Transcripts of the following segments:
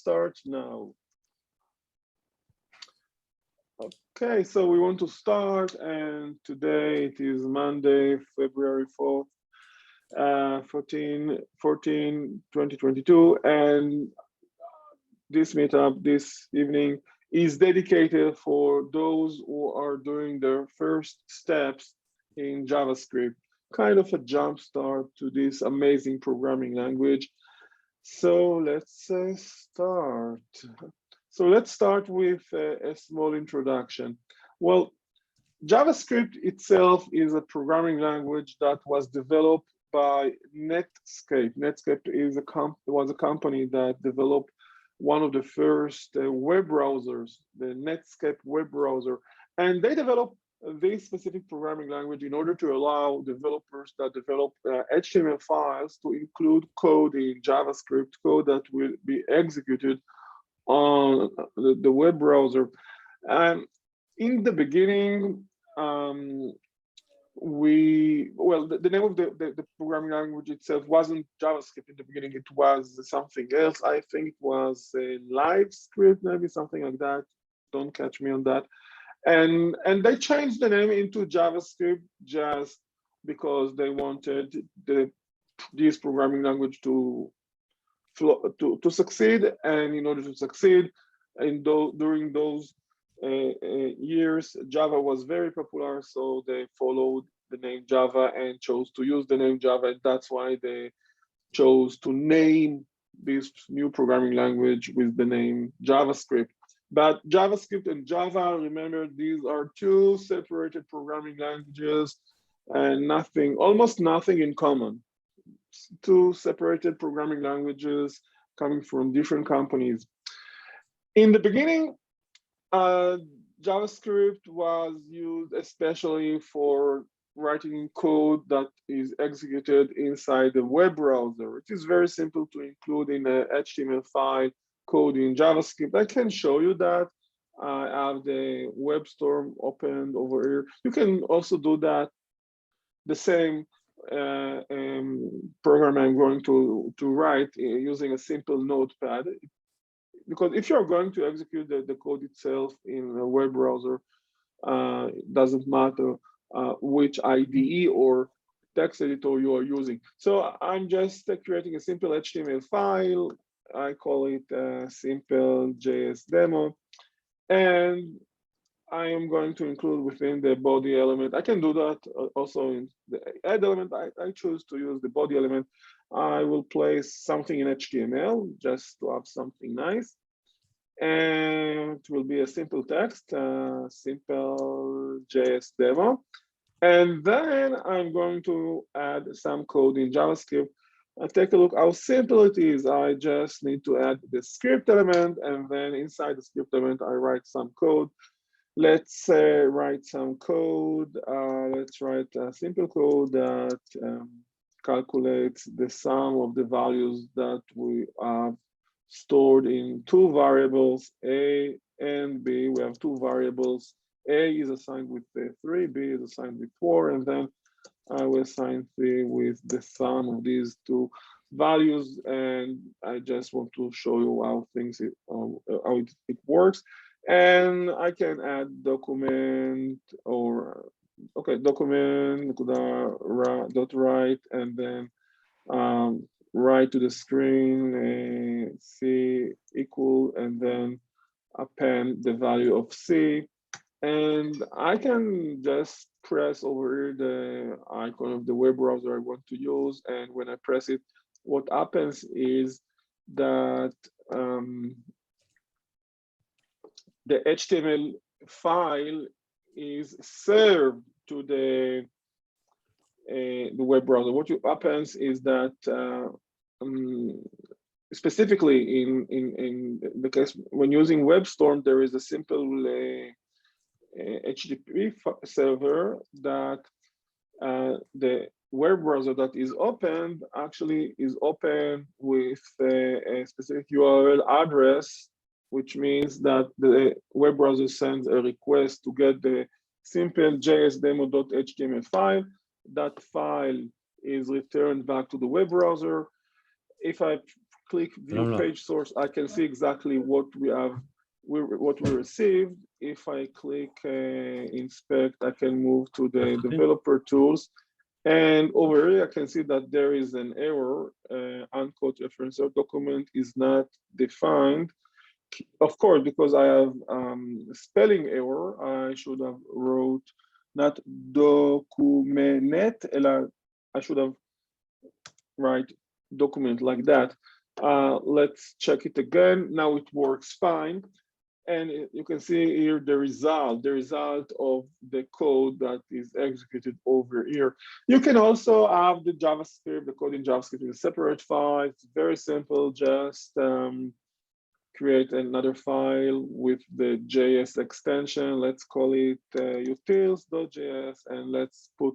start now. Okay, so we want to start, and today it is Monday, February 4th, 2022, and this meetup this evening is dedicated for those who are doing their first steps in JavaScript, kind of a jump start to this amazing programming language. So let's start. So let's start with a small introduction. Well, JavaScript itself is a programming language that was developed by Netscape. Netscape was a company that developed one of the first web browsers, the Netscape web browser. And they developed this specific programming language in order to allow developers that develop HTML files to include code in JavaScript, code that will be executed on the web browser. In the beginning, the name of the programming language itself wasn't JavaScript in the beginning. It was something else. I think it was a LiveScript, maybe something like that. Don't catch me on that. And they changed the name into JavaScript just because they wanted this programming language to succeed. And in order to succeed, during those years, Java was very popular, so they followed the name Java and chose to use the name Java, and that's why they chose to name this new programming language with the name JavaScript. But JavaScript and Java, remember, these are two separated programming languages and almost nothing in common. Two separated programming languages coming from different companies. In the beginning, JavaScript was used especially for writing code that is executed inside the web browser. It is very simple to include in a HTML file code in JavaScript. I can show you that. I have the web store opened over here. You can also do that. The same program I'm going to write using a simple notepad. Because if you're going to execute the code itself in a web browser, it doesn't matter which IDE or text editor you are using. So I'm just creating a simple HTML file. I call it a simple JS demo. And I am going to include within the body element. I can do that also in the add element. I choose to use the body element. I will place something in HTML just to have something nice. And it will be a simple text, simple JS demo. And then I'm going to add some code in JavaScript. Take a look how simple it is. I just need to add the script element, and then inside the script element, I write some code. Let's write some code. Let's write a simple code that calculates the sum of the values that we have stored in two variables, A and B. We have two variables. A is assigned with 3, B is assigned with 4, and then I will assign 3 with the sum of these two values. And I just want to show you how it works. And I can add document document dot write, and then write to the screen C equal, and then append the value of C. And I can just press over here the icon of the web browser I want to use. And when I press it, what happens is that the HTML file is served to the web browser. What happens is that specifically in the case when using WebStorm, there is a simple HTTP server that the web browser that is opened actually is open with a specific URL address, which means that the web browser sends a request to get the simple jsdemo.html file. That file is returned back to the web browser. If I click view page source, I can see exactly what we have, what we received. If I click inspect, I can move to the developer tools. And over here, I can see that there is an error. Unquote referencer document is not defined. Of course, because I have spelling error, I should have wrote not document, I should have write document like that. Let's check it again. Now it works fine. And you can see here the result of the code that is executed over here. You can also have the JavaScript, the code in JavaScript in a separate file. It's very simple, just create another file with the JS extension. Let's call it utils.js, and let's put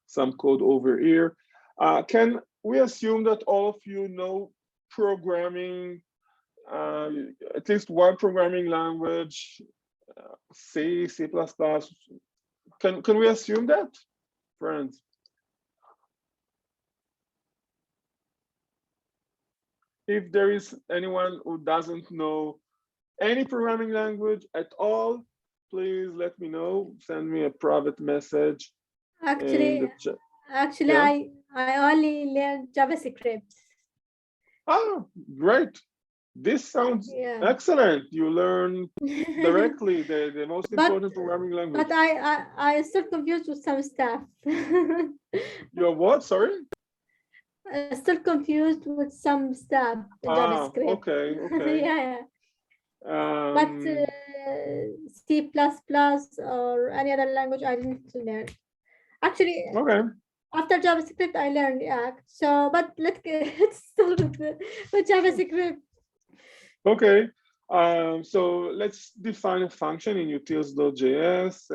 some code over here. Can we assume that all of you know programming, at least one programming language, C, C++? Can we assume that, friends? If there is anyone who doesn't know any programming language at all, please let me know. Send me a private message. Actually, yeah. I only learned JavaScript. Oh, great. This sounds excellent. You learn directly the most important programming language. But I still confused with some stuff. You're what? Sorry? Still confused with some stuff in JavaScript. Okay, okay. Yeah. But C++ or any other language I didn't learn. Actually, okay. After JavaScript, I learned React. So, but let's start with JavaScript. Okay. So let's define a function in utils.js.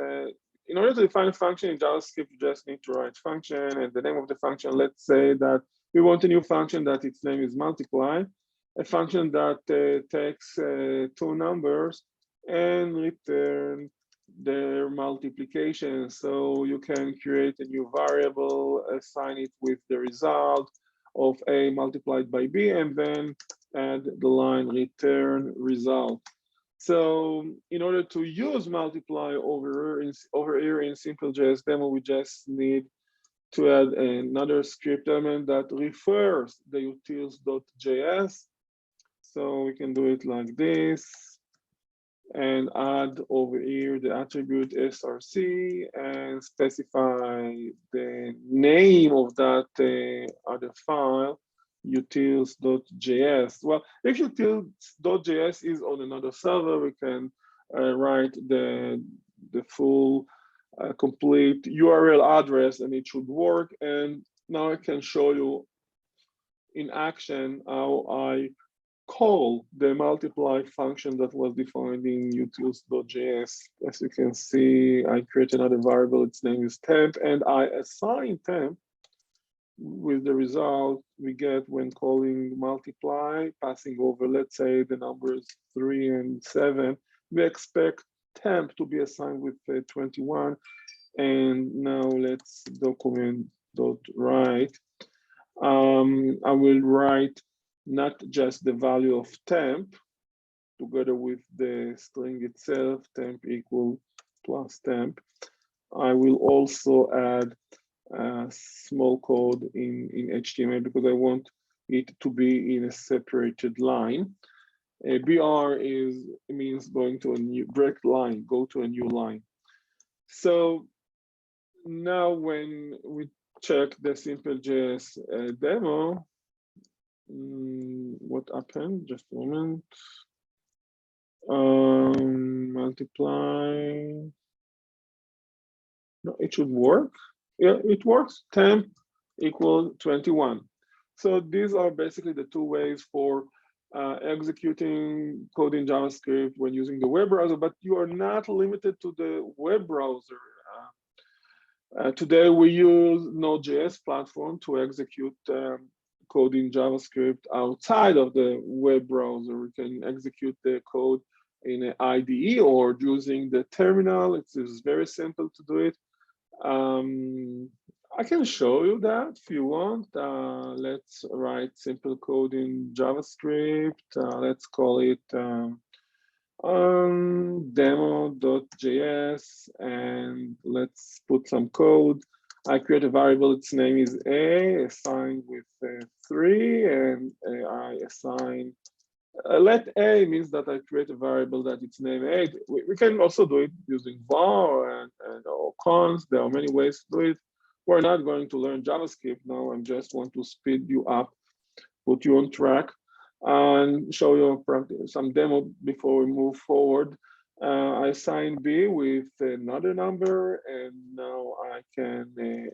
In order to define a function in JavaScript, you just need to write function, and the name of the function, let's say that we want a new function that its name is multiply, a function that takes two numbers and return their multiplication. So you can create a new variable, assign it with the result of A multiplied by B, and then add the line return result. So in order to use multiply over here in simple.js demo, we just need to add another script element that refers the utils.js. So we can do it like this and add over here the attribute src and specify the name of that other file, utils.js. Well, if utils.js is on another server, we can write the full complete URL address and it should work. And now I can show you in action how I call the multiply function that was defined in utils.js. As you can see, I create another variable, its name is temp, and I assign temp with the result we get when calling multiply, passing over, let's say, the numbers 3 and 7. We expect temp to be assigned with 21. And now let's document.write. I will write not just the value of temp together with the string itself, temp equal plus temp. I will also add small code in HTML because I want it to be in a separated line. BR means going to a new break line, go to a new line. So now when we check the simple.js demo, what happened? Just a moment. Multiply. No, it should work. Yeah, it works. Temp equal 21. So these are basically the two ways for executing code in JavaScript when using the web browser, but you are not limited to the web browser. Today we use Node.js platform to execute code in JavaScript outside of the web browser. We can execute the code in an IDE or using the terminal. It is very simple to do it. I can show you that if you want. Let's write simple code in JavaScript. Let's call it demo.js, and let's put some code. I create a variable, its name is A, assigned with 3, and I assign, let A means that I create a variable that its name A. We can also do it using var and or cons. There are many ways to do it. We're not going to learn JavaScript now. I just want to speed you up, put you on track, and show you some demo before we move forward. I assign B with another number, and now I can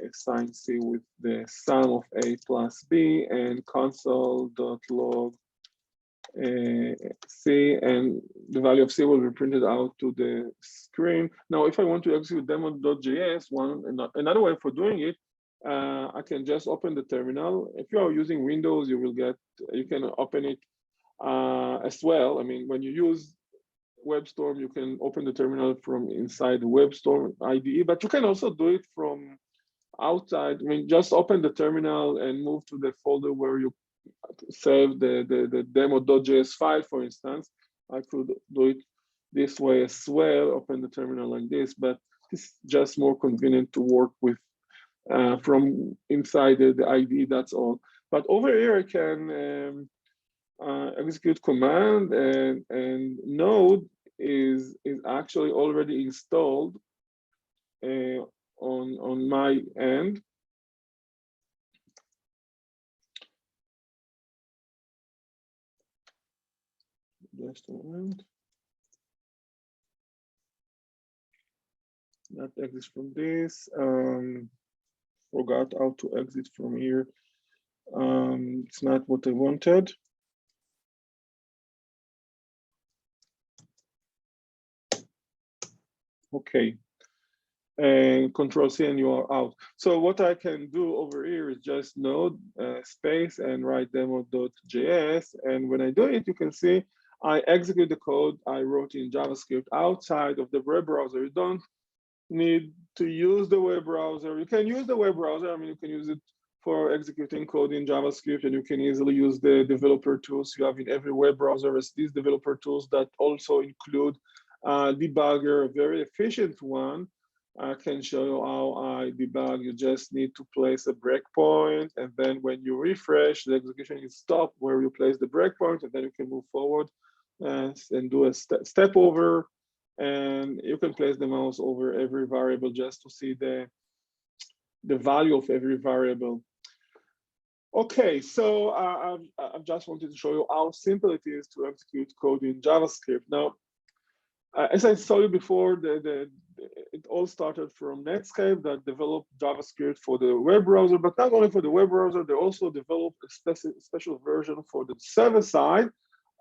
assign C with the sum of A plus B, and console.log C, and the value of C will be printed out to the screen. Now, if I want to execute demo.js, another way for doing it, I can just open the terminal. If you are using Windows, you can open it as well. I mean, when you use WebStorm, you can open the terminal from inside the WebStorm IDE, but you can also do it from outside. I mean, just open the terminal and move to the folder where you save the demo.js file, for instance. I could do it this way as well, open the terminal like this, but it's just more convenient to work with from inside the IDE, that's all. But over here, I can execute command, and Node is actually already installed on my end. Just a moment. Not exit from this. Forgot how to exit from here. It's not what I wanted. Okay. And Control C, and you are out. So what I can do over here is just node space and write demo.js. And when I do it, you can see I execute the code I wrote in JavaScript outside of the web browser. You don't need to use the web browser. You can use the web browser. I mean, you can use it for executing code in JavaScript, and you can easily use the developer tools you have in every web browser as these developer tools that also include debugger, a very efficient one. I can show you how I debug. You just need to place a breakpoint, and then when you refresh, the execution is stopped where you place the breakpoint, and then you can move forward and do a step over, and you can place the mouse over every variable just to see the value of every variable. Okay, so I just wanted to show you how simple it is to execute code in JavaScript. Now, as I told you before, it all started from Netscape that developed JavaScript for the web browser, but not only for the web browser, they also developed a special version for the server side.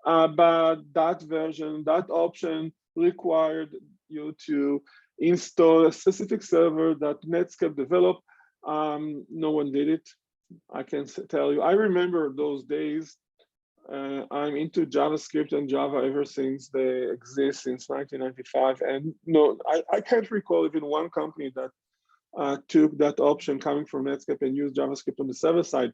But that version, that option required you to install a specific server that Netscape developed. No one did it. I can tell you, I remember those days. I'm into JavaScript and Java ever since they exist, since 1995. And no, I can't recall even one company that took that option coming from Netscape and used JavaScript on the server side.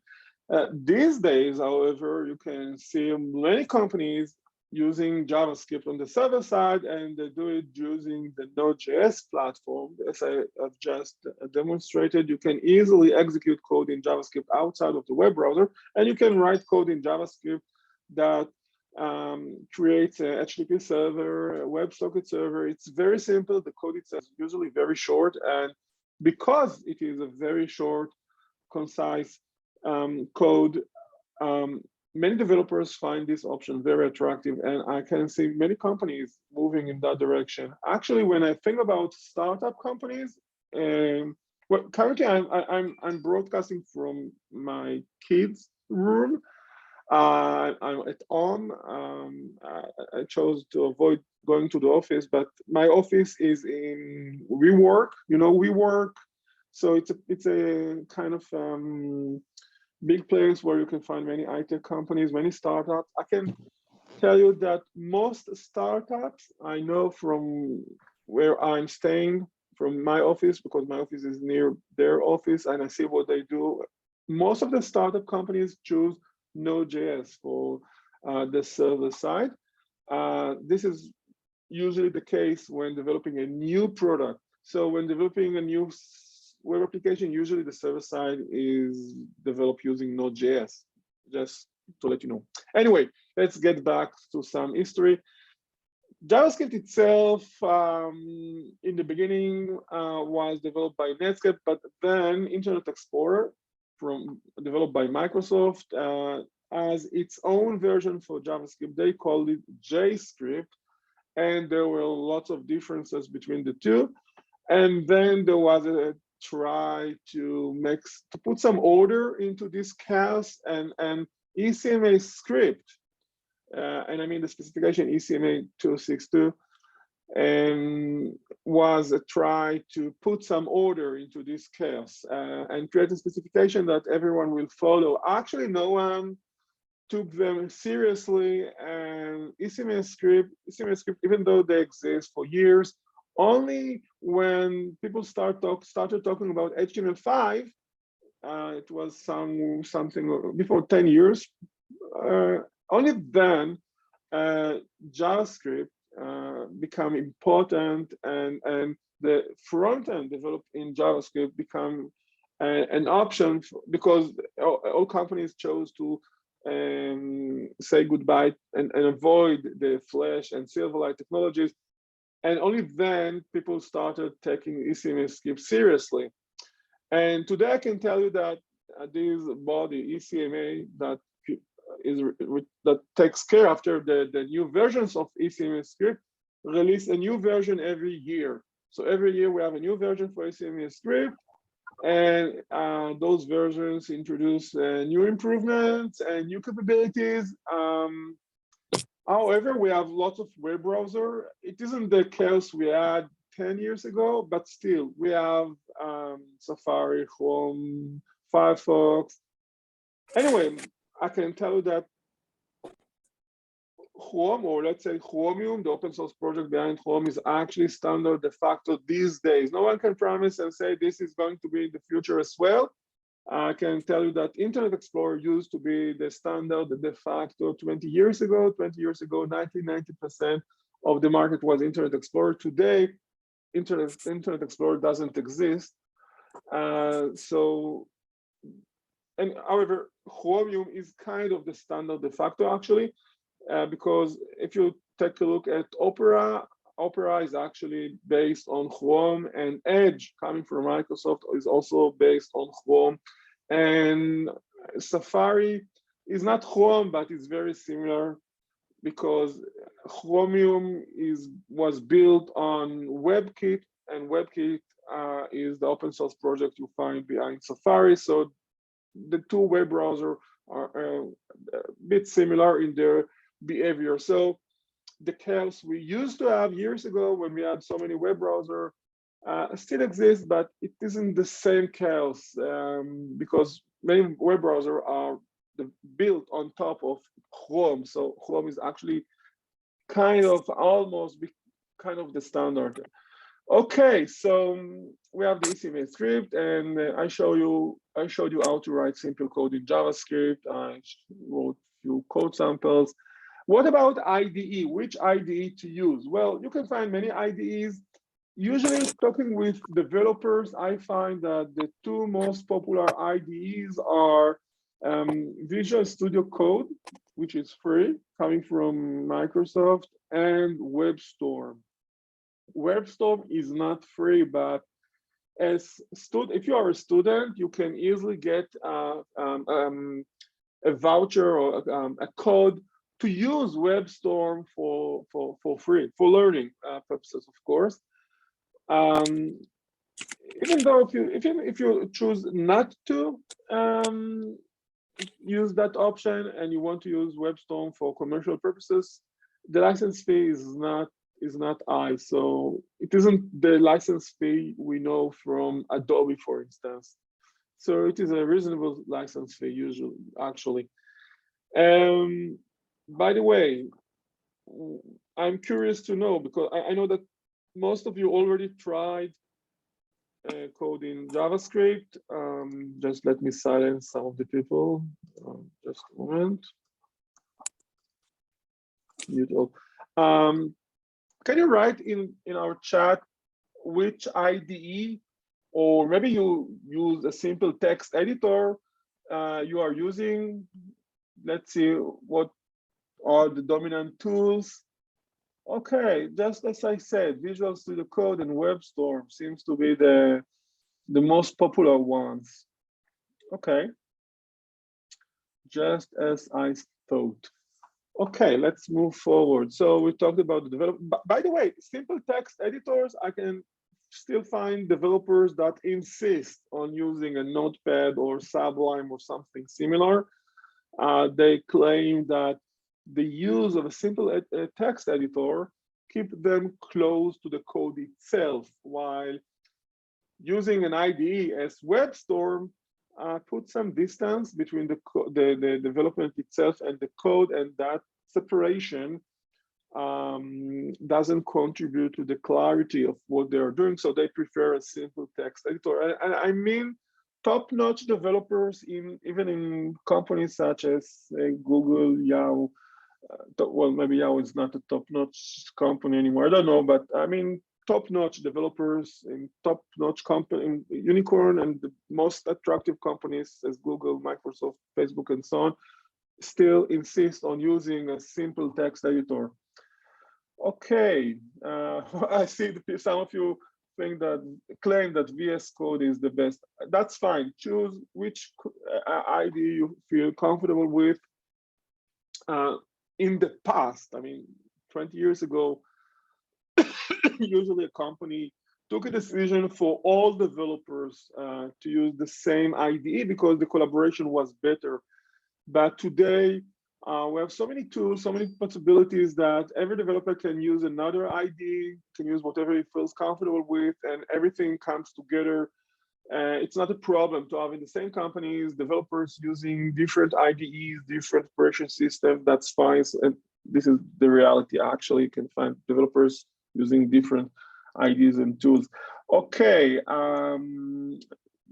These days, however, you can see many companies using JavaScript on the server side, and they do it using the Node.js platform. As I have just demonstrated, you can easily execute code in JavaScript outside of the web browser, and you can write code in JavaScript that creates a HTTP server, a WebSocket server. It's very simple. The code itself is usually very short, and because it is a very short, concise code, many developers find this option very attractive, and I can see many companies moving in that direction. Actually, when I think about startup companies, well, currently I'm broadcasting from my kids' room. I'm at home. I chose to avoid going to the office, but my office is in WeWork. You know WeWork, so it's a kind of big place where you can find many IT companies, many startups. I can tell you that most startups I know from where I'm staying, my office, because my office is near their office, and I see what they do. Most of the startup companies choose Node.js for the server side. This is usually the case when developing a new product. So when developing a new web application, usually the server side is developed using Node.js, just to let you know. Anyway, let's get back to some history. JavaScript itself, in the beginning, was developed by Netscape, but then Internet Explorer, developed by Microsoft, as its own version for JavaScript. They called it JScript, and there were lots of differences between the two. And then there was a try to put some order into this chaos, and ECMA script, and I mean the specification ECMA 262, was a try to put some order into this chaos and create a specification that everyone will follow. Actually, no one took them seriously, and ECMA script, even though they exist for years, only when people started talking about HTML5, it was something before 10 years, only then JavaScript become important, and the front end developed in JavaScript become an option because all companies chose to say goodbye and avoid the Flash and Silverlight technologies. And only then people started taking ECMA script seriously. And today I can tell you that this body, ECMA, that takes care after the new versions of ECMA script, release a new version every year. So every year we have a new version for ECMA script, and those versions introduce new improvements and new capabilities. However, we have lots of web browser. It isn't the chaos we had 10 years ago, but still we have Safari, Chrome, Firefox. Anyway, I can tell you that Chrome, or let's say Chromium, the open source project behind Chrome, is actually standard de facto these days. No one can promise and say this is going to be in the future as well. I can tell you that Internet Explorer used to be the standard de facto 20 years ago. 20 years ago, 90% of the market was Internet Explorer. Today, Internet Explorer doesn't exist. However, Chromium is kind of the standard de facto actually, because if you take a look at Opera, Opera is actually based on Chrome, and Edge, coming from Microsoft, is also based on Chrome. And Safari is not Chrome, but it's very similar because Chromium was built on WebKit, and WebKit is the open source project you find behind Safari. So the two web browsers are a bit similar in their behavior. So the chaos we used to have years ago when we had so many web browsers still exists, but it isn't the same chaos because many web browsers are built on top of Chrome. So Chrome is actually kind of almost kind of the standard. Okay, so we have the ECMA script, and I showed you how to write simple code in JavaScript. I wrote a few code samples. What about IDE? Which IDE to use? Well, you can find many IDEs. Usually, talking with developers, I find that the two most popular IDEs are Visual Studio Code, which is free, coming from Microsoft, and WebStorm. WebStorm is not free, but if you are a student, you can easily get a voucher or a code to use WebStorm for free, for learning purposes, of course. Even though if you choose not to use that option and you want to use WebStorm for commercial purposes, the license fee is not high. So it isn't the license fee we know from Adobe, for instance. So it is a reasonable license fee usually, actually. By the way, I'm curious to know, because I know that most of you already tried code in JavaScript. Just let me silence some of the people. Just a moment. Mute all. Can you write in our chat which IDE, or maybe you use a simple text editor you are using? Let's see what are the dominant tools. Okay, just as I said, Visual Studio Code and WebStorm seems to be the most popular ones. Okay, just as I thought. Okay, let's move forward. So we talked about the development. By the way, simple text editors, I can still find developers that insist on using a Notepad or Sublime or something similar. They claim that the use of a simple text editor keep them close to the code itself, while using an IDE as WebStorm put some distance between the development itself and the code, and that separation doesn't contribute to the clarity of what they are doing. So they prefer a simple text editor. And I mean, top-notch developers even in companies such as Google, Yahoo. Well, maybe Yahoo is not a top-notch company anymore. I don't know, but I mean, top-notch developers in top-notch company, unicorn, and the most attractive companies as Google, Microsoft, Facebook, and so on, still insist on using a simple text editor. Okay, I see some of you claim that VS Code is the best. That's fine. Choose which IDE you feel comfortable with. In the past, I mean, 20 years ago, usually a company took a decision for all developers to use the same IDE because the collaboration was better. But today, we have so many tools, so many possibilities that every developer can use another IDE, can use whatever he feels comfortable with, and everything comes together. It's not a problem to have in the same companies developers using different IDEs, different operation systems. That's fine. And this is the reality. Actually, you can find developers using different IDEs and tools. Okay,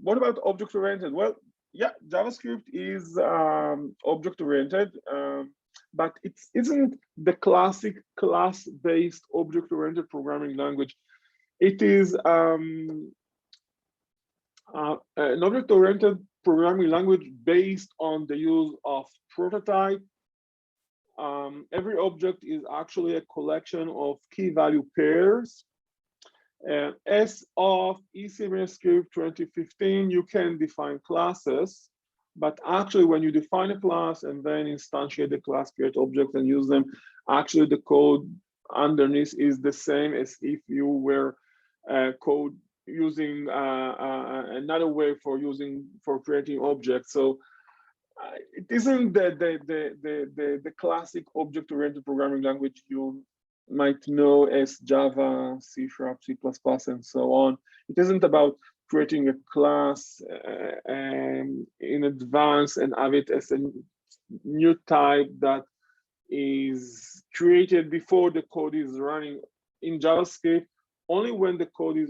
what about object-oriented? Well, yeah, JavaScript is object-oriented, but it isn't the classic class-based object-oriented programming language. It is an object-oriented programming language based on the use of prototype. Every object is actually a collection of key value pairs. As of ECMAScript 2015, you can define classes, but actually when you define a class and then instantiate the class, create objects and use them, actually the code underneath is the same as if you were code using another way for creating objects. So it isn't the classic object-oriented programming language you might know as Java, C#, C++, and so on. It isn't about creating a class in advance and have it as a new type that is created before the code is running. In JavaScript, only when the code is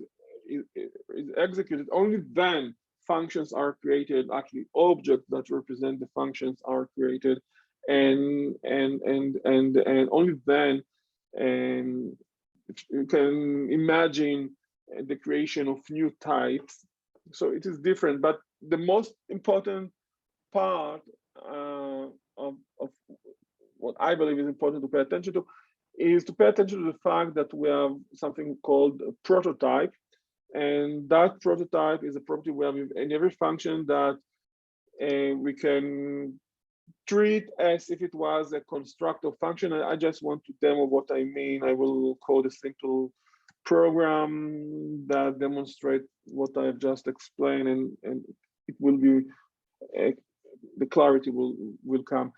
executed, only then functions are created. Actually, objects that represent the functions are created, and only then you can imagine the creation of new types. So it is different, but the most important part of what I believe is important to pay attention to is to pay attention to the fact that we have something called a prototype, and that prototype is a property we have in every function that we can treat as if it was a constructor function. I just want to demo what I mean. I will code a simple program that demonstrates what I've just explained, and it will be the clarity will come.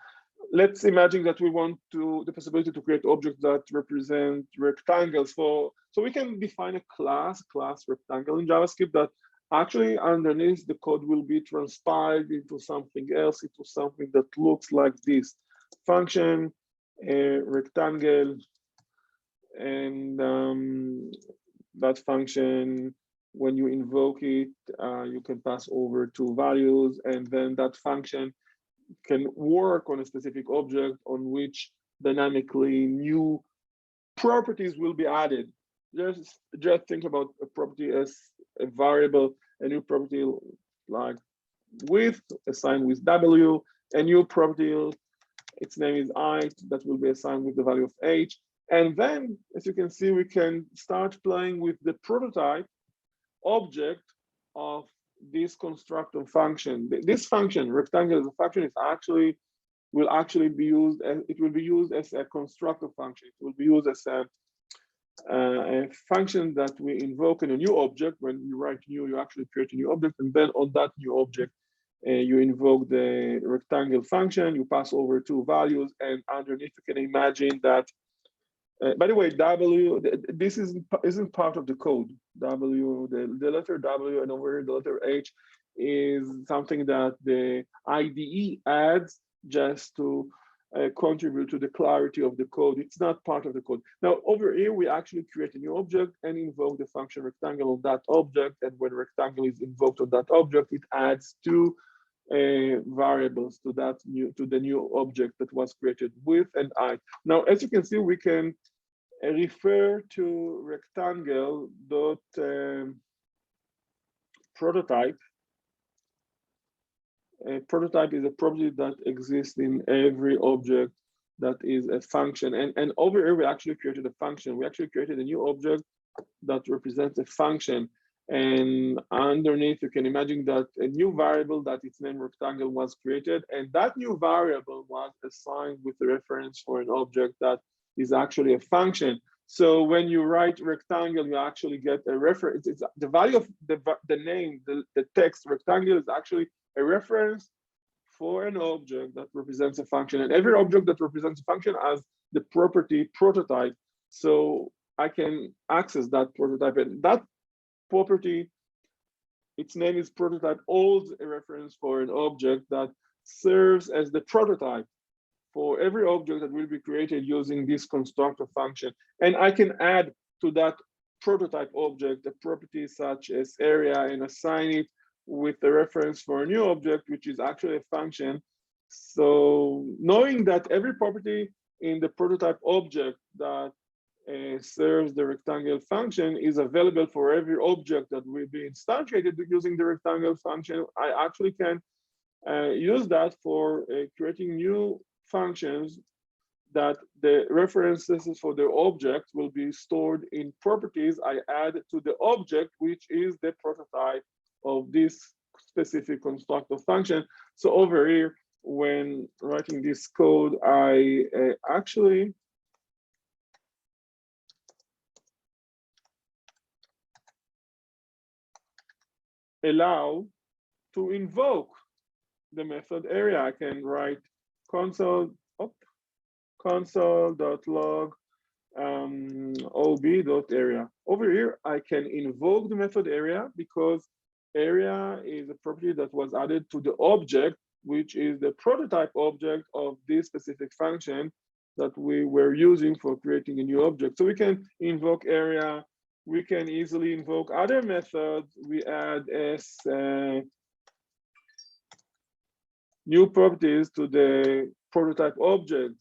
Let's imagine that we want the possibility to create objects that represent rectangles. So we can define a class rectangle in JavaScript that actually underneath the code will be transpiled into something else, into something that looks like this. Function, rectangle, and that function When you invoke it, you can pass over two values, and then that function can work on a specific object on which dynamically new properties will be added. Just think about a property as a variable, a new property like width assigned with W, a new property, its name is height, that will be assigned with the value of H. And then, as you can see, we can start playing with the prototype object of this constructor function. This function, rectangle as a function, will actually be used as, it will be used as a constructor function. It will be used as a function that we invoke in a new object. When you write new, you actually create a new object, and then on that new object, you invoke the rectangle function, you pass over two values, and underneath you can imagine that, by the way, W, this isn't part of the code. W, the letter W and over here, the letter H is something that the IDE adds just to contribute to the clarity of the code. It's not part of the code. Now, over here, we actually create a new object and invoke the function rectangle on that object. And when rectangle is invoked on that object, it adds two variables to the new object that was created with and height. Now, as you can see, we can refer to rectangle dot prototype. A prototype is a property that exists in every object that is a function. And over here, we actually created a function. We actually created a new object that represents a function. And underneath, you can imagine that a new variable that its name rectangle was created. And that new variable was assigned with a reference for an object that is actually a function. So when you write rectangle, you actually get a reference. It's the value of the name, the text rectangle is actually a reference for an object that represents a function. And every object that represents a function has the property prototype. So I can access that prototype, and that property, its name is prototype, holds a reference for an object that serves as the prototype for every object that will be created using this constructor function. And I can add to that prototype object a property such as area and assign it with a reference for a new object, which is actually a function. So knowing that every property in the prototype object that serves the rectangle function is available for every object that will be instantiated using the rectangle function, I actually can use that for creating new functions that the references for the object will be stored in properties I add to the object, which is the prototype of this specific constructor function. So over here, when writing this code, I actually allow to invoke the method area. I can write console.log ob.area. Over here, I can invoke the method area because area is a property that was added to the object, which is the prototype object of this specific function that we were using for creating a new object. So we can invoke area. We can easily invoke other methods. We add as new properties to the prototype object.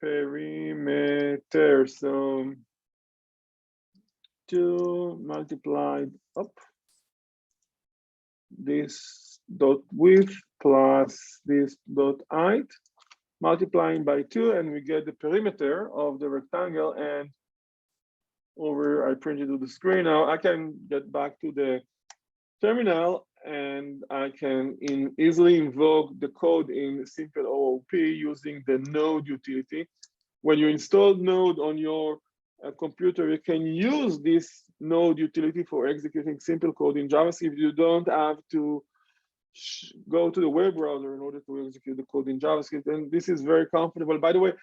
Perimeter, so 2 multiplied up this dot width plus this dot height, multiplying by 2, and we get the perimeter of the rectangle. And over, I printed to the screen. Now I can get back to the terminal, and I can easily invoke the code in simple OOP using the node utility. When you install node on your computer, you can use this node utility for executing simple code in JavaScript. You don't have to go to the web browser in order to execute the code in JavaScript. And this is very comfortable. By the way,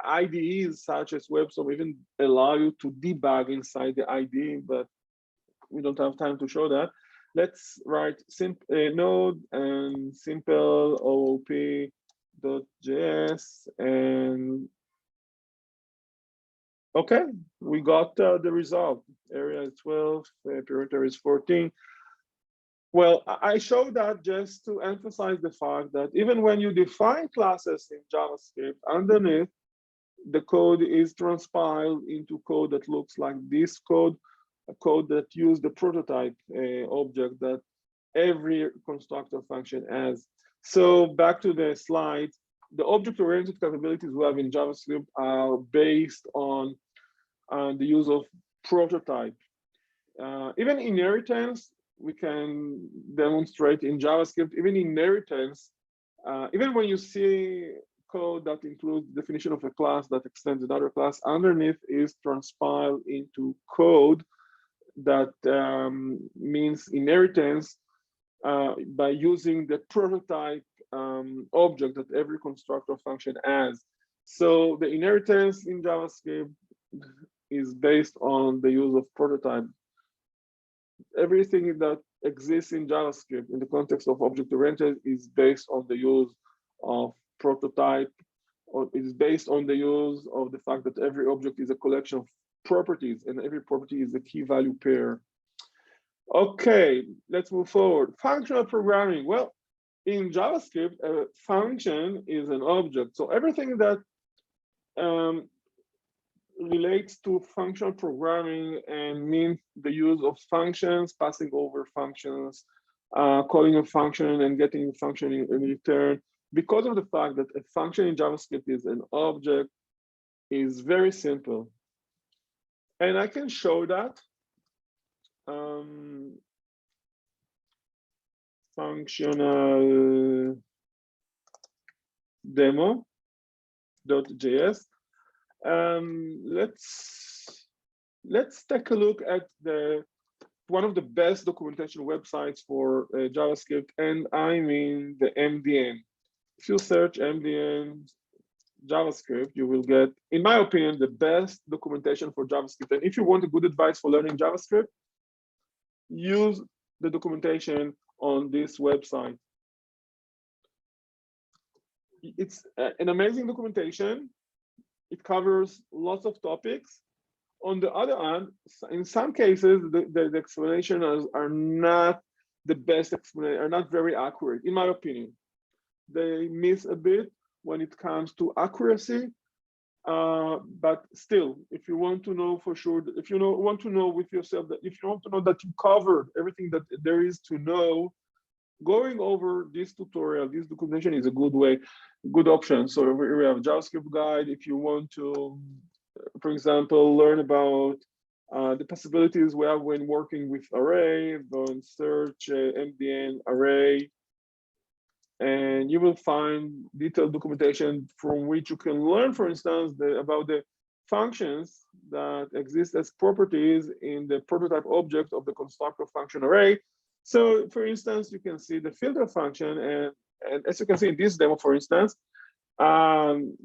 IDEs such as WebStorm even allow you to debug inside the IDE, but we don't have time to show that. Let's write node and simple OOP.js, and okay, we got the result. Area is 12, perimeter is 14. Well, I show that just to emphasize the fact that even when you define classes in JavaScript, underneath the code is transpiled into code that looks like this code, a code that uses the prototype object that every constructor function has. So back to the slide, the object-oriented capabilities we have in JavaScript are based on the use of prototype. Even inheritance, we can demonstrate in JavaScript, even inheritance, even when you see code that includes definition of a class that extends another class, underneath is transpiled into code that means inheritance by using the prototype object that every constructor function has. So the inheritance in JavaScript is based on the use of prototype. Everything that exists in JavaScript in the context of object-oriented is based on the use of prototype, or is based on the use of the fact that every object is a collection of properties and every property is a key value pair. Okay, let's move forward. Functional programming. Well, in JavaScript, a function is an object. So everything that relates to functional programming and means the use of functions, passing over functions, calling a function and getting a function in return. Because of the fact that a function in JavaScript is an object, is very simple. And I can show that. Functional demo.js. Let's take a look at one of the best documentation websites for JavaScript, and I mean the MDN. If you search MDN JavaScript, you will get, in my opinion, the best documentation for JavaScript. And if you want a good advice for learning JavaScript, use the documentation on this website. It's an amazing documentation. It covers lots of topics. On the other hand, in some cases, the explanations are not the best explanation, are not very accurate, in my opinion. They miss a bit when it comes to accuracy, but still, if you want to know for sure, if you want to know with yourself, that if you want to know that you covered everything that there is to know, going over this tutorial, this documentation is a good way, good option. So we have JavaScript guide. If you want to, for example, learn about the possibilities we have when working with array, go and search MDN array, and you will find detailed documentation from which you can learn, for instance, about the functions that exist as properties in the prototype object of the constructor function array. So for instance, you can see the filter function, and as you can see in this demo, for instance,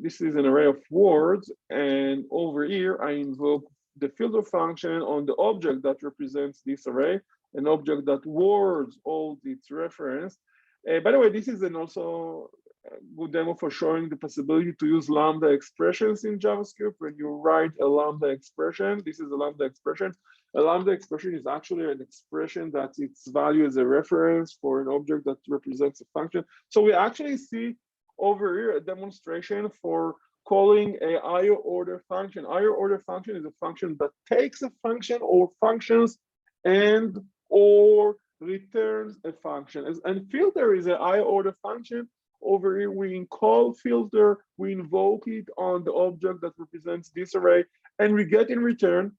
this is an array of words, and over here I invoke the filter function on the object that represents this array, an object that words holds its reference. By the way, this is also a good demo for showing the possibility to use Lambda expressions in JavaScript. When you write a Lambda expression, this is a Lambda expression. A Lambda expression is actually an expression that its value is a reference for an object that represents a function. So we actually see over here a demonstration for calling a higher order function. Higher order function is a function that takes a function or functions and or returns a function. And filter is a higher order function. Over here, we call filter, we invoke it on the object that represents this array, and we get in return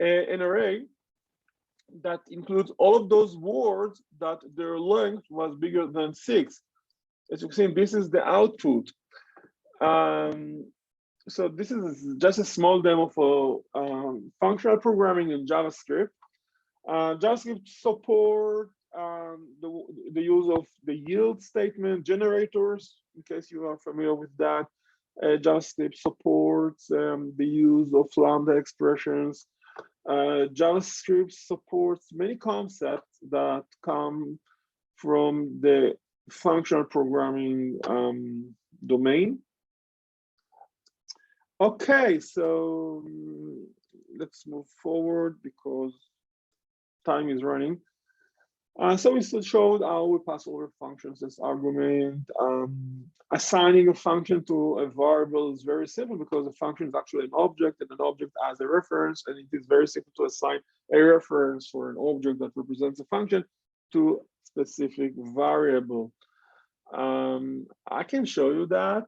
an array that includes all of those words that their length was bigger than 6. As you can see, this is the output. So this is just a small demo for functional programming in JavaScript. JavaScript support the use of the yield statement generators, in case you are familiar with that. JavaScript supports the use of Lambda expressions. JavaScript supports many concepts that come from the functional programming domain. Okay, so let's move forward because time is running. So we still showed how we pass over functions as argument. Assigning a function to a variable is very simple because a function is actually an object and an object has a reference, and it is very simple to assign a reference for an object that represents a function to specific variable. I can show you that.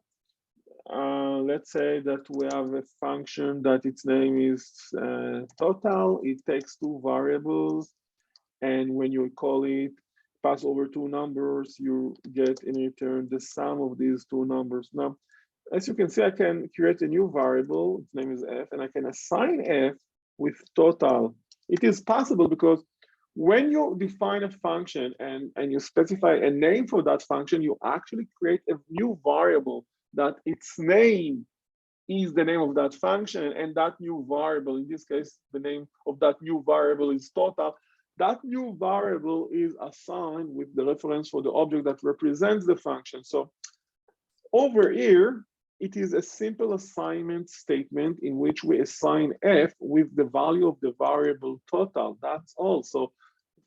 Let's say that we have a function that its name is total. It takes two variables, and when you call it, pass over two numbers, you get in return the sum of these two numbers. Now, as you can see, I can create a new variable. Its name is f, and I can assign f with total. It is possible because when you define a function and you specify a name for that function, you actually create a new variable that its name is the name of that function, and that new variable, in this case, the name of that new variable is total. That new variable is assigned with the reference for the object that represents the function. So over here, it is a simple assignment statement in which we assign f with the value of the variable total. That's all. So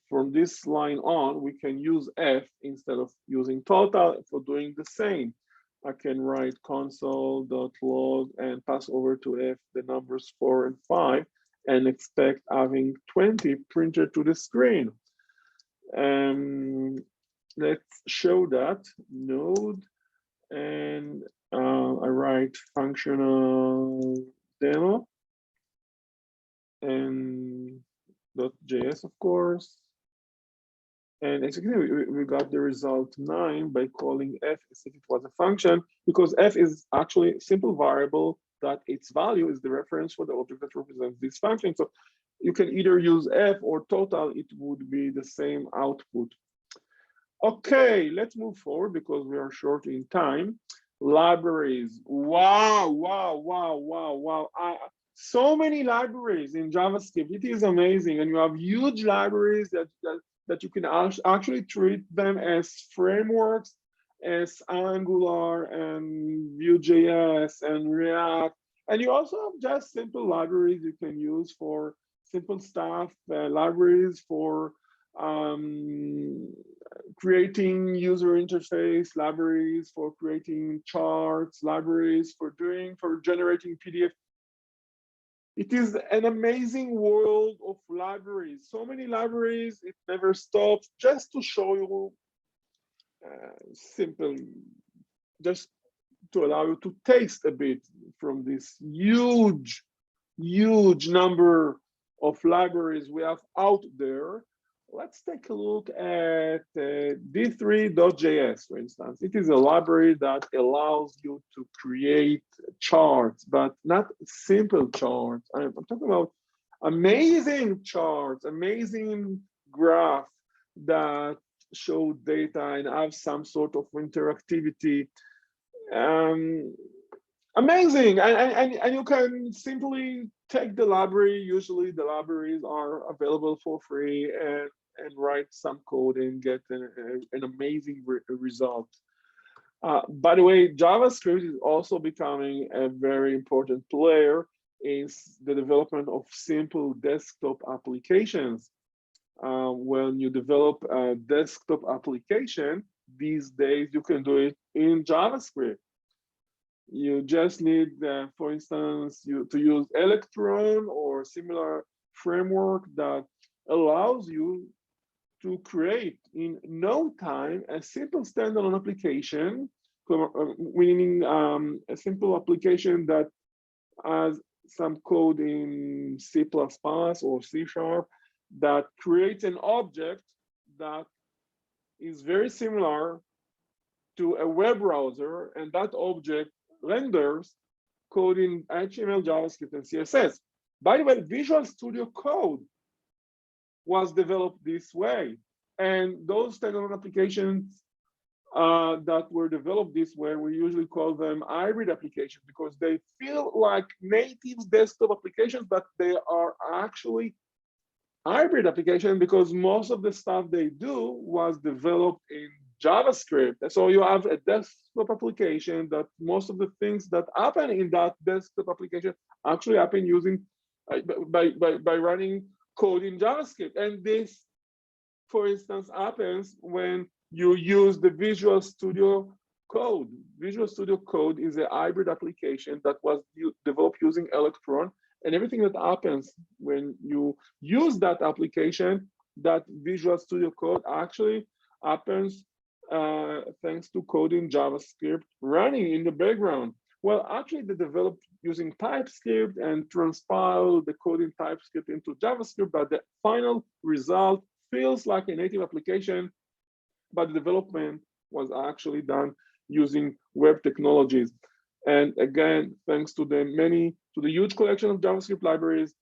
from this line on, we can use f instead of using total for doing the same. I can write console.log and pass over to f the numbers 4 and 5 and expect having 20 printed to the screen. Let's show that node, and I write functional demo and .js, of course. And executing, we got the result 9 by calling f as if it was a function, because f is actually a simple variable that its value is the reference for the object that represents this function. So you can either use f or total, it would be the same output. Okay, let's move forward because we are short in time. Libraries. Wow, wow, wow, wow, wow. So many libraries in JavaScript. It is amazing. And you have huge libraries that you can actually treat them as frameworks, as Angular and Vue.js and React. And you also have just simple libraries you can use for simple stuff, libraries for creating user interface, libraries for creating charts, libraries for generating PDF. It is an amazing world of libraries. So many libraries, it never stops. Just to show you simple, just to allow you to taste a bit from this huge, huge number of libraries we have out there. Let's take a look at d3.js, for instance. It is a library that allows you to create charts, but not simple charts. I'm talking about amazing charts, amazing graphs that show data and have some sort of interactivity. Amazing, and you can simply take the library. Usually the libraries are available for free, and write some code and get an amazing result. By the way, JavaScript is also becoming a very important player in the development of simple desktop applications. When you develop a desktop application, these days you can do it in JavaScript. You just need, for instance, to use Electron or similar framework that allows you to create in no time a simple standalone application, meaning a simple application that has some code in C++ or C# that creates an object that is very similar to a web browser, and that object renders code in HTML, JavaScript, and CSS. By the way, Visual Studio Code was developed this way, and those standalone applications that were developed this way, we usually call them hybrid applications because they feel like native desktop applications, but they are actually hybrid application because most of the stuff they do was developed in JavaScript. So you have a desktop application that most of the things that happen in that desktop application actually happen using by running code in JavaScript. And this, for instance, happens when you use the Visual Studio Code. Visual Studio Code is a hybrid application that was developed using Electron, and everything that happens when you use that application, that Visual Studio Code actually happens thanks to code in JavaScript running in the background. Well, actually, they developed using TypeScript and transpile the code in TypeScript into JavaScript, but the final result feels like a native application, but the development was actually done using web technologies. And again, thanks to the huge collection of JavaScript libraries,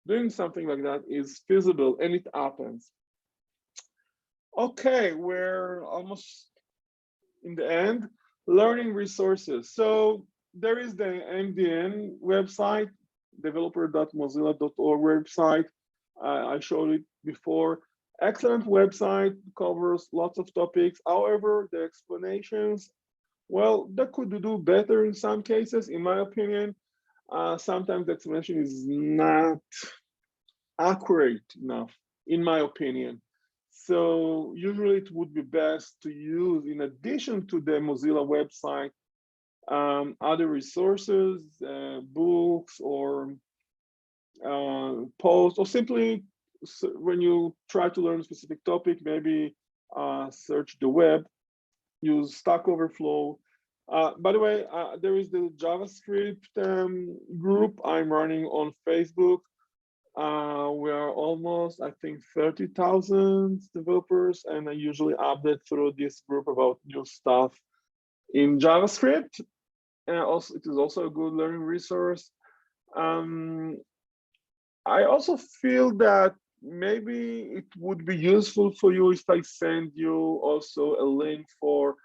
doing something like that is feasible and it happens. Okay, we're almost in the end. Learning resources. So there is the MDN website, developer.mozilla.org website. I showed it before. Excellent website, covers lots of topics. However, the explanations, well, they could do better in some cases, in my opinion. Sometimes the explanation is not accurate enough, in my opinion. So usually it would be best to use, in addition to the Mozilla website, other resources, books, or posts, or simply when you try to learn a specific topic, maybe search the web, use Stack Overflow. By the way, there is the JavaScript group I'm running on Facebook. We are almost, I think, 30,000 developers, and I usually update through this group about new stuff in JavaScript. And also, it is also a good learning resource. I also feel that maybe it would be useful for you if I send you also a link for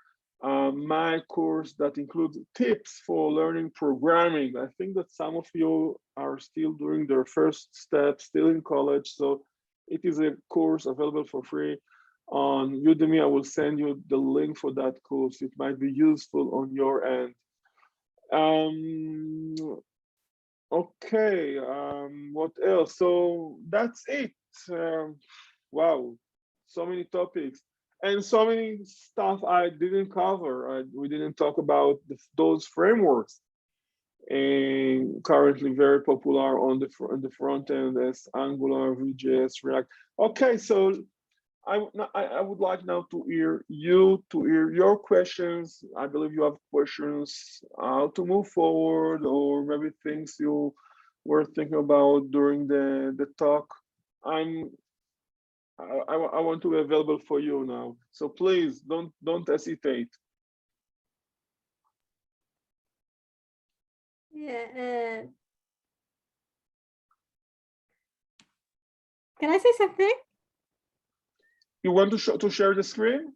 my course that includes tips for learning programming. I think that some of you are still doing their first step, still in college. So it is a course available for free on Udemy. I will send you the link for that course. It might be useful on your end. Okay, what else? So that's it. Wow, so many topics and so many stuff I didn't cover. We didn't talk about those frameworks, and currently very popular on the front end as Angular, VJS, React. Okay, so I would like now to hear your questions. I believe you have questions how to move forward, or maybe things you were thinking about during the talk. I want to be available for you now. So please don't hesitate. Yeah. Can I say something? You want to share the screen?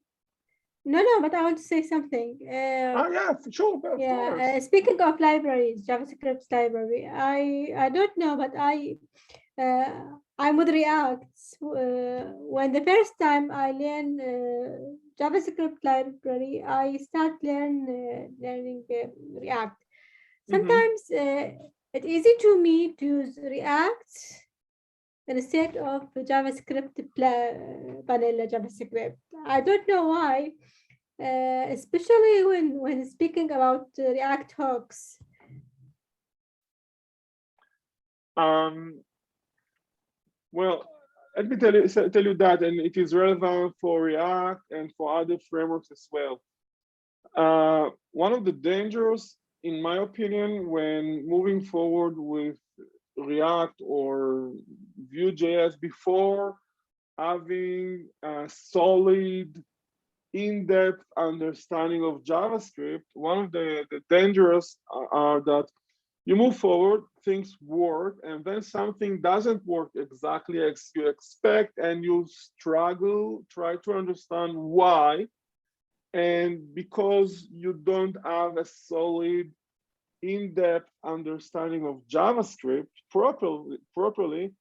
No, but I want to say something. Yeah, for sure. Of course. Speaking of libraries, JavaScript library, I don't know, but I'm with React. When the first time I learned JavaScript library, I start learning React. Sometimes it's easy to me to use React instead of JavaScript vanilla JavaScript. I don't know why, especially when speaking about React hooks. Well, let me tell you that, and it is relevant for React and for other frameworks as well. One of the dangers, in my opinion, when moving forward with React or Vue.js before having a solid, in-depth understanding of JavaScript, one of the dangers are that you move forward, things work, and then something doesn't work exactly as you expect, and you struggle, try to understand why. And because you don't have a solid, in-depth understanding of JavaScript properly,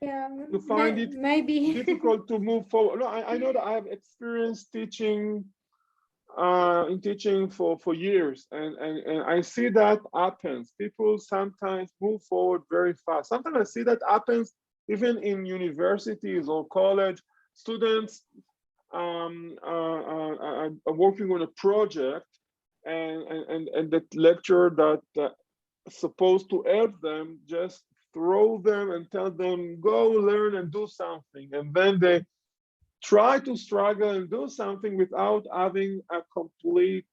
Yeah, you find it maybe. difficult to move forward. No, I know that I have experience teaching in teaching for years, and I see that happens. People sometimes move forward very fast. Sometimes I see that happens even in universities or college. Students are working on a project, and the lecturer that supposed to help them just throw them and tell them go learn and do something, and then they try to struggle and do something without having a complete,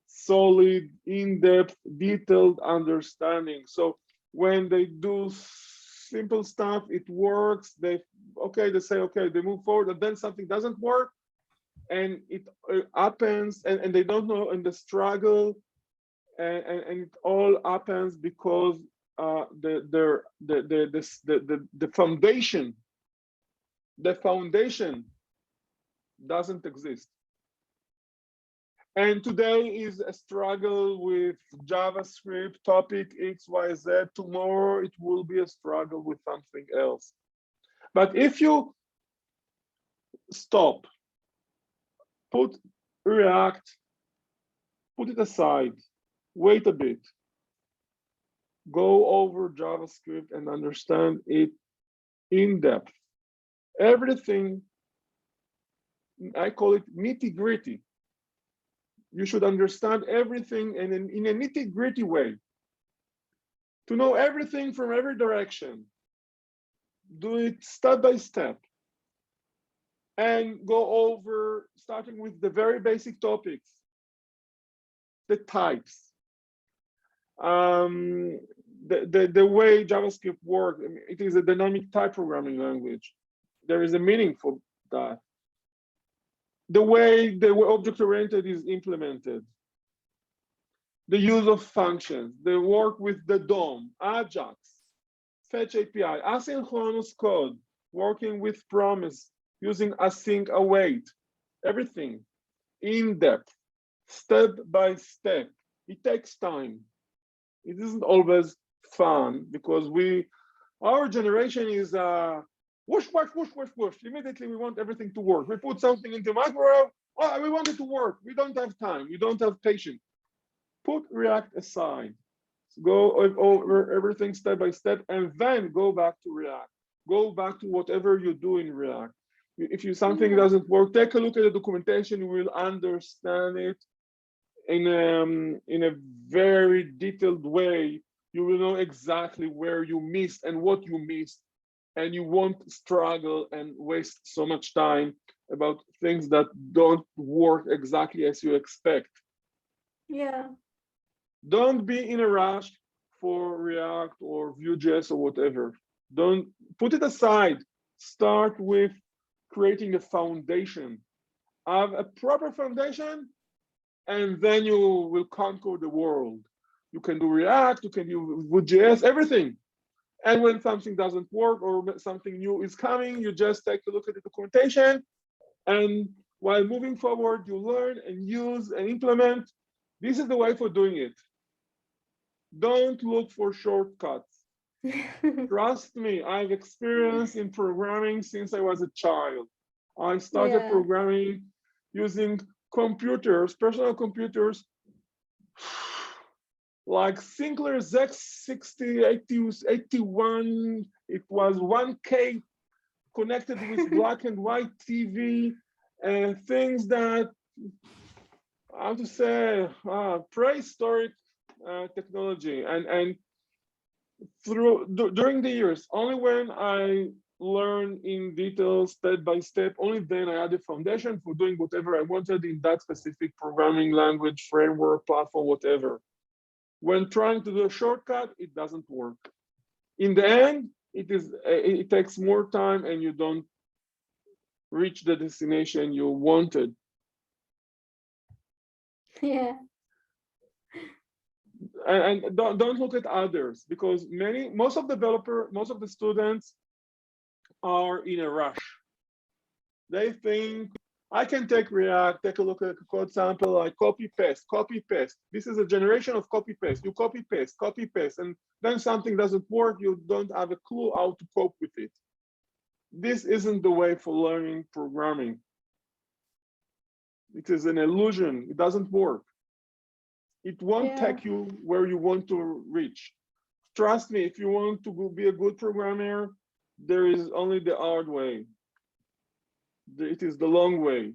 solid, in-depth, detailed understanding. So when they do simple stuff, it works. They say okay, they move forward, and then something doesn't work, and it happens, and they don't know, and the struggle, and it all happens because the foundation doesn't exist. And today is a struggle with JavaScript topic XYZ. Tomorrow it will be a struggle with something else. But if you stop, put React, put it aside, wait a bit, go over JavaScript and understand it in depth. Everything, I call it nitty gritty. You should understand everything in a nitty gritty way. To know everything from every direction. Do it step by step. And go over, starting with the very basic topics, the types, the way JavaScript works. I mean, it is a dynamic type programming language. There is a meaning for that. The way the object-oriented is implemented, the use of functions, the work with the DOM, Ajax, Fetch API, asynchronous code, working with promise, using async await, everything in depth, step by step. It takes time. It isn't always fun because our generation is whoosh, whoosh, whoosh, whoosh, whoosh. Immediately we want everything to work. We put something into microwave, oh, we want it to work. We don't have time. We don't have patience. Put React aside. Go over everything step by step, and then go back to React. Go back to whatever you do in React. If something doesn't work, take a look at the documentation. You will understand it in a very detailed way. You will know exactly where you missed and what you missed, and you won't struggle and waste so much time about things that don't work exactly as you expect. Yeah. Don't be in a rush for React or Vue.js or whatever. Don't put it aside. Start with creating a foundation. Have a proper foundation, and then you will conquer the world. You can do React, you can do Vue.js, everything. And when something doesn't work or something new is coming, you just take a look at the documentation. And while moving forward, you learn and use and implement. This is the way for doing it. Don't look for shortcuts. Trust me, I've experience in programming since I was a child. I started programming using computers, personal computers, like Sinclair ZX60, 81. It was 1K connected with black and white TV and things that, how to say, prehistoric technology. And during the years, only when I learned in detail, step by step, only then I had a foundation for doing whatever I wanted in that specific programming language, framework, platform, whatever. When trying to do a shortcut, it doesn't work. In the end, it takes more time and you don't reach the destination you wanted. Yeah. And don't look at others, because most of the students are in a rush. They think I can take React, take a look at a code sample, like copy paste, copy paste. This is a generation of copy paste. You copy paste, and then something doesn't work. You don't have a clue how to cope with it. This isn't the way for learning programming. It is an illusion. It doesn't work. It won't take you where you want to reach. Trust me, if you want to be a good programmer, there is only the hard way. It is the long way.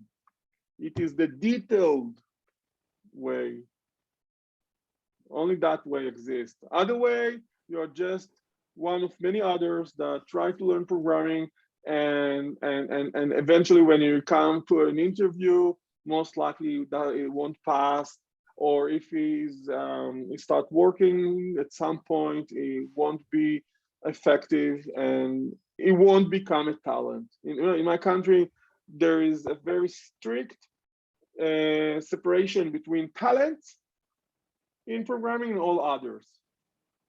It is the detailed way. Only that way exists. Other way, you're just one of many others that try to learn programming, and eventually when you come to an interview, most likely that it won't pass. Or if he start working at some point, it won't be effective and it won't become a talent. In my country, there is a very strict separation between talents in programming and all others.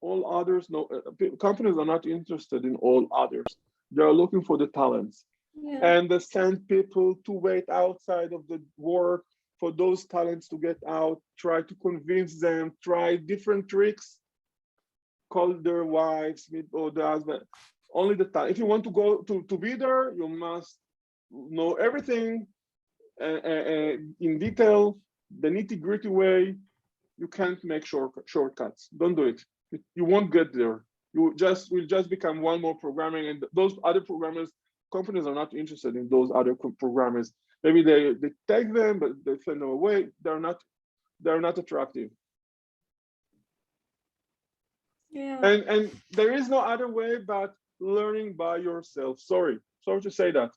All others, no, companies are not interested in all others. They are looking for the talents. And they send people to wait outside of the work for those talents to get out, try to convince them, try different tricks, call their wives, meet or the husband. Only the time. If you want to go to be there, you must know everything in detail, the nitty-gritty way. You can't make shortcuts. Don't do it. You won't get there. You will just become one more programming, and those other programmers, companies are not interested in those other programmers. Maybe they take them, but they send them away. They're not attractive. And there is no other way but learning by yourself. Sorry to say that,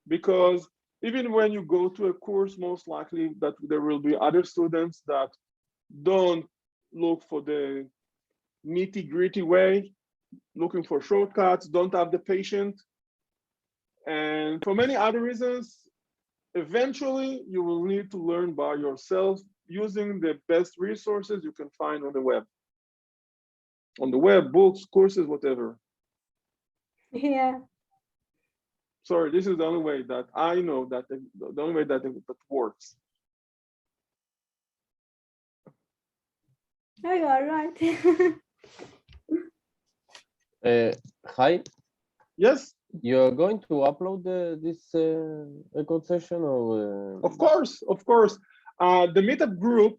because even when you go to a course, most likely that there will be other students that don't look for the nitty-gritty way, looking for shortcuts, don't have the patience, and for many other reasons. Eventually, you will need to learn by yourself using the best resources you can find on the web. Books, courses, whatever. Sorry, this is the only way that I know that the only way that works. Oh, you are right. Hi. Yes. You're going to upload this code session, or? Of course. The Meetup group.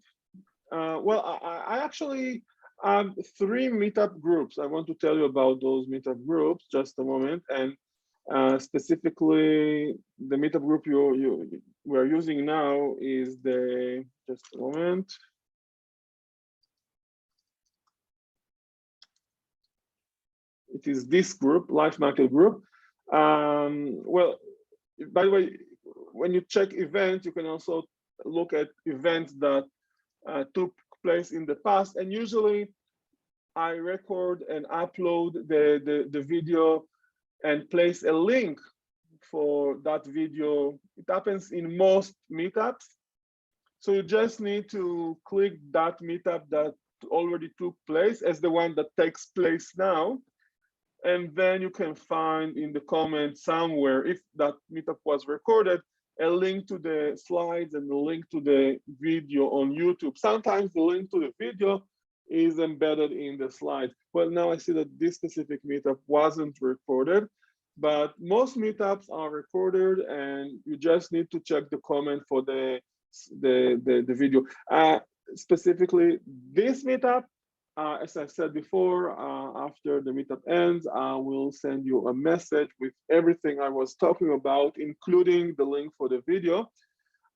Well, I actually have 3 Meetup groups. I want to tell you about those Meetup groups just a moment, and specifically the Meetup group we're using now is just a moment. It is this group, Life Michael group. Well, by the way, when you check events, you can also look at events that took place in the past. And usually I record and upload the video and place a link for that video. It happens in most meetups. So you just need to click that meetup that already took place as the one that takes place now. And then you can find in the comments somewhere, if that meetup was recorded, a link to the slides and the link to the video on YouTube. Sometimes the link to the video is embedded in the slides. Well, now I see that this specific meetup wasn't recorded, but most meetups are recorded, and you just need to check the comment for the video. Specifically, this meetup, as I said before, after the meetup ends, I will send you a message with everything I was talking about, including the link for the video.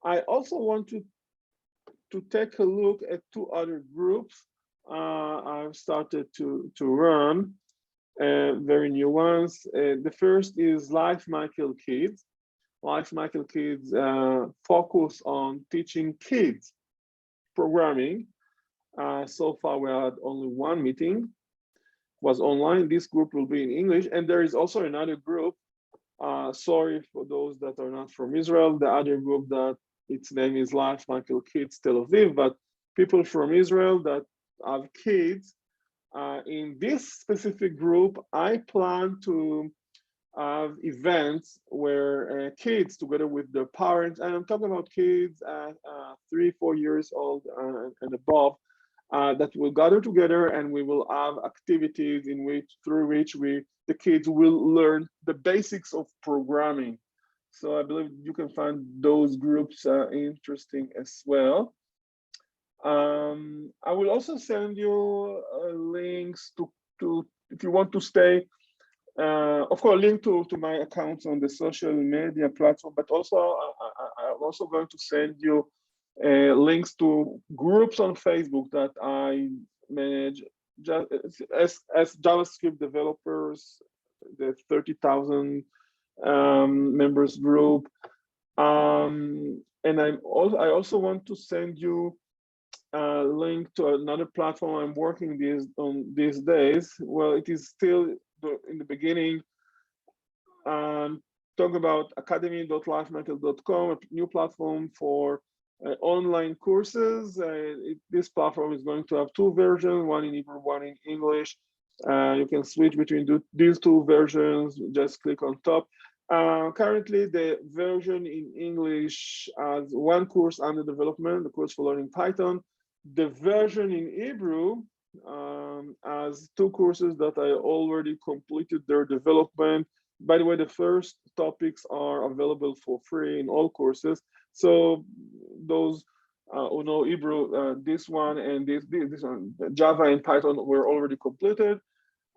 I also want to take a look at 2 other groups I've started to run, very new ones. The first is Life Michael Kids. Life Michael Kids focus on teaching kids programming. So far, we had only 1 meeting, was online. This group will be in English. And there is also another group. Sorry for those that are not from Israel. The other group that its name is Life Michael Kids Tel Aviv, but people from Israel that have kids. In this specific group, I plan to have events where kids, together with their parents, and I'm talking about kids at 3, 4 years old and above, that will gather together, and we will have activities through which the kids will learn the basics of programming. So I believe you can find those groups interesting as well. I will also send you links to if you want to stay. Of course, link to my accounts on the social media platform, but also I'm also going to send you links to groups on Facebook that I manage as JavaScript developers, the 30,000 members group. And I also want to send you a link to another platform I'm working on these days. Well, it is still in the beginning. Talk about academy.lifecycle.com, a new platform for online courses. This platform is going to have 2 versions, one in Hebrew, one in English. You can switch between these 2 versions, just click on top. Currently, the version in English has 1 course under development, the course for learning Python. The version in Hebrew has 2 courses that I already completed their development. By the way, the first topics are available for free in all courses. So those who know Hebrew, this one and this one, Java and Python were already completed.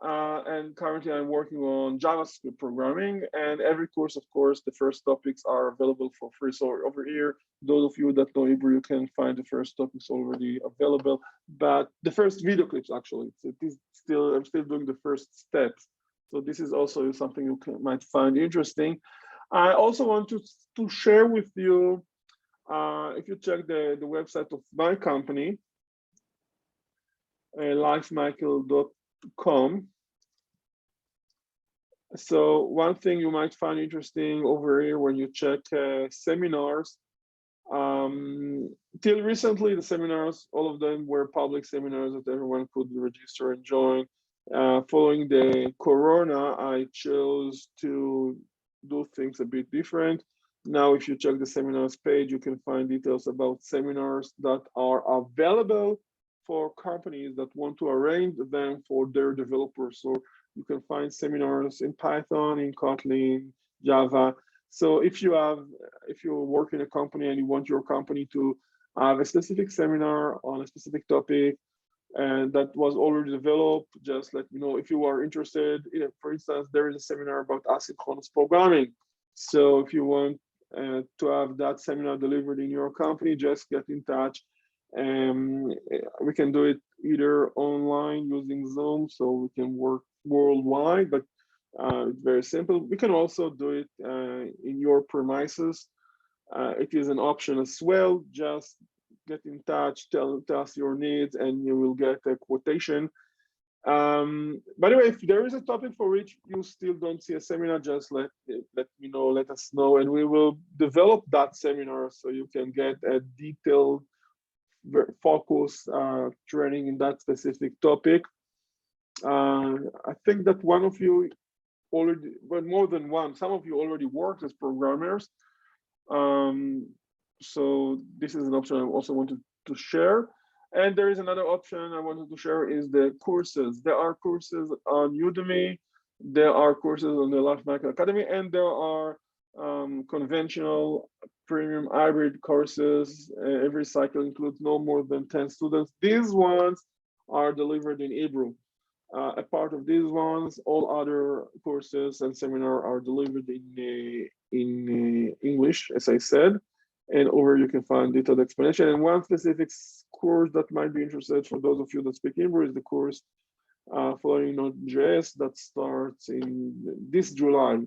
And currently I'm working on JavaScript programming, and every course, of course, the first topics are available for free. So over here, those of you that know Hebrew, you can find the first topics already available, but the first video clips actually, so I'm still doing the first steps. So this is also something you might find interesting. I also want to share with you, if you check the website of my company, lifemichael.com. So one thing you might find interesting over here when you check seminars, till recently the seminars, all of them were public seminars that everyone could register and join. Following the Corona, I chose to do things a bit different. Now, if you check the seminars page, you can find details about seminars that are available for companies that want to arrange them for their developers. So you can find seminars in Python, in Kotlin, Java. So if you work in a company and you want your company to have a specific seminar on a specific topic, and that was already developed, just let me know. If you are interested, for instance, there is a seminar about asynchronous programming. So if you want to have that seminar delivered in your company, just get in touch. We can do it either online using Zoom, so we can work worldwide, but it's very simple. We can also do it in your premises. It is an option as well. Just get in touch, tell us your needs, and you will get a quotation. By the way, if there is a topic for which you still don't see a seminar, just let me know, let us know, and we will develop that seminar so you can get a detailed, focused training in that specific topic. I think that one of you already, well, more than one, some of you already worked as programmers. So this is an option I also wanted to share. And there is another option I wanted to share is the courses. There are courses on Udemy, there are courses on the LifeMichael Academy, and there are conventional premium hybrid courses. Every cycle includes no more than 10 students. These ones are delivered in Hebrew. A part of these ones, all other courses and seminars are delivered in English, as I said. And over you can find detailed explanation. And one specific course that might be interested for those of you that speak Hebrew is the course following Node.js that starts in this July.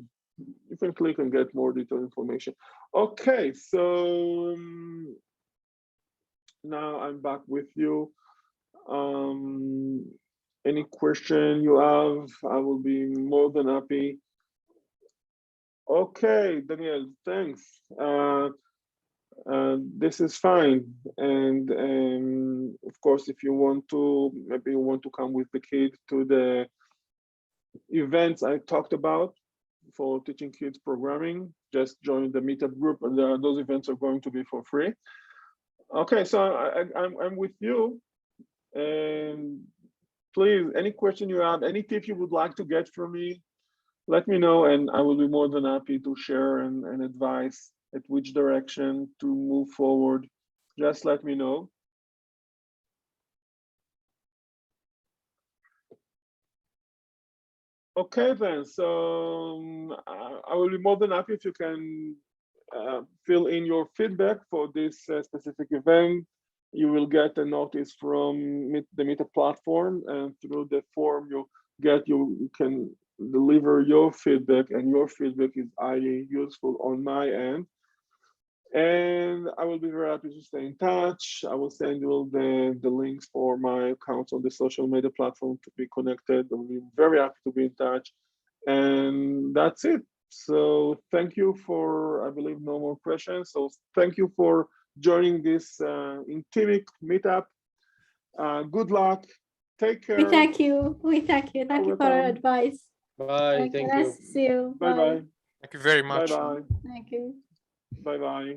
You can click and get more detailed information. Okay, so now I'm back with you. Any question you have, I will be more than happy. Okay, Daniel, thanks. This is fine. And of course, if you want to, maybe you want to come with the kid to the events I talked about, for teaching kids programming, just join the Meetup group, and those events are going to be for free. Okay, so I'm with you, and please, any question you have, any tip you would like to get from me, let me know, and I will be more than happy to share and advise at which direction to move forward. Just let me know. Okay, then, so I will be more than happy if you can fill in your feedback for this specific event. You will get a notice from the Meetup platform, and through the form you get, you can deliver your feedback, and your feedback is highly useful on my end. And I will be very happy to stay in touch. I will send you all the links for my accounts on the social media platform to be connected. I will be very happy to be in touch. And that's it. So thank you for, I believe, no more questions. So thank you for joining this intimate meetup. Good luck. Take care. We thank you. We thank you. Thank you for your welcome. advice. Bye. Thank you. Nice to see you. Bye-bye. Thank you very much. Bye-bye. Thank you. Bye-bye.